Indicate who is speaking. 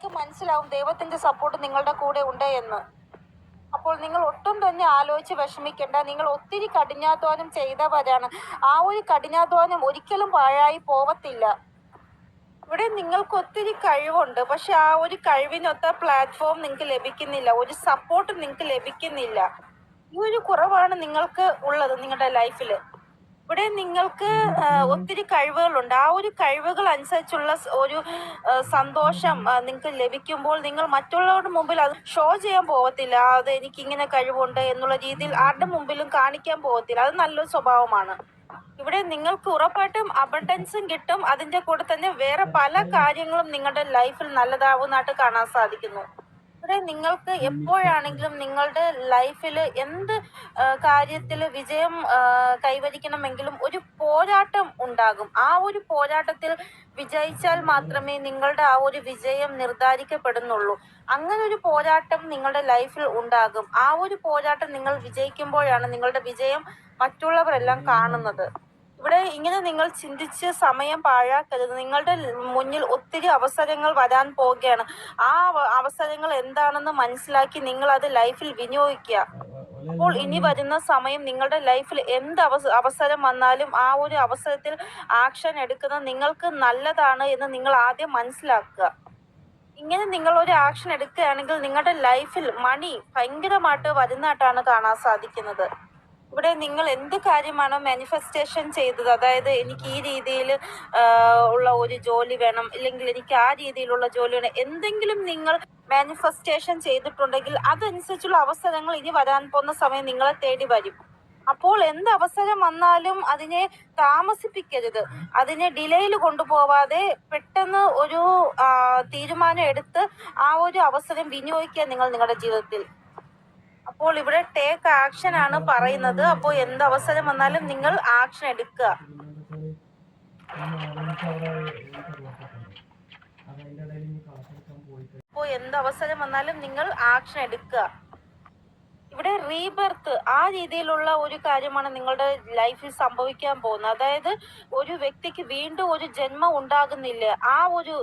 Speaker 1: നിങ്ങൾക്ക് മനസ്സിലാവും ദൈവത്തിന്റെ സപ്പോർട്ട് നിങ്ങളുടെ കൂടെ ഉണ്ട് എന്ന്. അപ്പോൾ നിങ്ങൾ ഒട്ടും തന്നെ ആലോചിച്ച് വിഷമിക്കേണ്ട. നിങ്ങൾ ഒത്തിരി കഠിനാധ്വാനം ചെയ്തവരാണ്. ആ ഒരു കഠിനാധ്വാനം ഒരിക്കലും പാഴായി പോവത്തില്ല. ഇവിടെ നിങ്ങൾക്ക് ഒത്തിരി കഴിവുണ്ട്, പക്ഷെ ആ ഒരു കഴിവിനൊത്ത പ്ലാറ്റ്ഫോം നിങ്ങൾക്ക് ലഭിക്കുന്നില്ല, ഒരു സപ്പോർട്ട് നിങ്ങൾക്ക് ലഭിക്കുന്നില്ല. ഈ ഒരു കുറവാണ് നിങ്ങൾക്ക് ഉള്ളത് നിങ്ങളുടെ ലൈഫിൽ. ഇവിടെ നിങ്ങൾക്ക് ഒത്തിരി കഴിവുകളുണ്ട്. ആ ഒരു കഴിവുകൾ അനുസരിച്ചുള്ള ഒരു സന്തോഷം നിങ്ങൾക്ക് ലഭിക്കുമ്പോൾ നിങ്ങൾ മറ്റുള്ളവരുടെ മുമ്പിൽ അത് ഷോ ചെയ്യാൻ പോകത്തില്ല. അത് എനിക്ക് ഇങ്ങനെ കഴിവുണ്ട് എന്നുള്ള രീതിയിൽ ആരുടെ മുമ്പിലും കാണിക്കാൻ പോകത്തില്ല. അത് നല്ലൊരു സ്വഭാവമാണ്. ഇവിടെ നിങ്ങൾക്ക് ഉറപ്പായിട്ടും അബണ്ടൻസും കിട്ടും. അതിൻ്റെ കൂടെ തന്നെ വേറെ പല കാര്യങ്ങളും നിങ്ങളുടെ ലൈഫിൽ നല്ലതാവുന്നതായിട്ട് കാണാൻ സാധിക്കുന്നു. ഇവിടെ നിങ്ങൾക്ക് എപ്പോഴാണെങ്കിലും നിങ്ങളുടെ ലൈഫിൽ എന്ത് കാര്യത്തിൽ വിജയം കൈവരിക്കണമെങ്കിലും ഒരു പോരാട്ടം ഉണ്ടാകും. ആ ഒരു പോരാട്ടത്തിൽ വിജയിച്ചാൽ മാത്രമേ നിങ്ങളുടെ ആ ഒരു വിജയം നിർധാരിക്കപ്പെടുന്നുള്ളൂ. അങ്ങനെ ഒരു പോരാട്ടം നിങ്ങളുടെ ലൈഫിൽ ഉണ്ടാകും. ആ ഒരു പോരാട്ടം നിങ്ങൾ വിജയിക്കുമ്പോഴാണ് നിങ്ങളുടെ വിജയം മറ്റുള്ളവരെല്ലാം കാണുന്നത്. ഇവിടെ ഇങ്ങനെ നിങ്ങൾ ചിന്തിച്ച് സമയം പാഴാക്കരുത്. നിങ്ങളുടെ മുന്നിൽ ഒത്തിരി അവസരങ്ങൾ വരാൻ പോവുകയാണ്. ആ അവസരങ്ങൾ എന്താണെന്ന് മനസ്സിലാക്കി നിങ്ങൾ അത് ലൈഫിൽ വിനിയോഗിക്കുക. അപ്പോൾ ഇനി വരുന്ന സമയം നിങ്ങളുടെ ലൈഫിൽ എന്ത് അവസരം വന്നാലും ആ ഒരു അവസരത്തിൽ ആക്ഷൻ എടുക്കുന്നത് നിങ്ങൾക്ക് നല്ലതാണ് എന്ന് നിങ്ങൾ ആദ്യം മനസ്സിലാക്കുക. ഇങ്ങനെ നിങ്ങൾ ഒരു ആക്ഷൻ എടുക്കുകയാണെങ്കിൽ നിങ്ങളുടെ ലൈഫിൽ മണി ഭയങ്കരമായിട്ട് വരുന്നതായിട്ടാണ് കാണാൻ സാധിക്കുന്നത്. ഇവിടെ നിങ്ങൾ എന്ത് കാര്യമാണോ മാനിഫെസ്റ്റേഷൻ ചെയ്തത്, അതായത് എനിക്ക് ഈ രീതിയിൽ ഉള്ള ഒരു ജോലി വേണം, ഇല്ലെങ്കിൽ എനിക്ക് ആ രീതിയിലുള്ള ജോലി വേണം, എന്തെങ്കിലും നിങ്ങൾ മാനിഫെസ്റ്റേഷൻ ചെയ്തിട്ടുണ്ടെങ്കിൽ അതനുസരിച്ചുള്ള അവസരങ്ങൾ ഇനി വരാൻ പോകുന്ന സമയം നിങ്ങളെ തേടി വരും. അപ്പോൾ എന്ത് അവസരം വന്നാലും അതിനെ താമസിപ്പിക്കരുത്. അതിനെ ഡിലേയിൽ കൊണ്ടുപോവാതെ പെട്ടെന്ന് ഒരു തീരുമാനം എടുത്ത് ആ ഒരു അവസരം വിനിയോഗിക്കുക നിങ്ങൾ നിങ്ങളുടെ ജീവിതത്തിൽ. അപ്പോൾ ഇവിടെ ടേക്ക് ആക്ഷൻ ആണ് പറയുന്നത്. അപ്പോൾ എന്ത് അവസരം വന്നാലും നിങ്ങൾ ആക്ഷൻ എടുക്കുക. അപ്പോൾ എന്ത് അവസരം വന്നാലും നിങ്ങൾ ആക്ഷൻ എടുക്കുക. ഇവിടെ റീബർത്ത് ആ രീതിയിലുള്ള ഒരു കാര്യമാണ് നിങ്ങളുടെ ലൈഫിൽ സംഭവിക്കാൻ പോകുന്നത്. അതായത് ഒരു വ്യക്തിക്ക് വീണ്ടും ഒരു ജന്മം ഉണ്ടാകുന്നില്ല. ആ ഒരു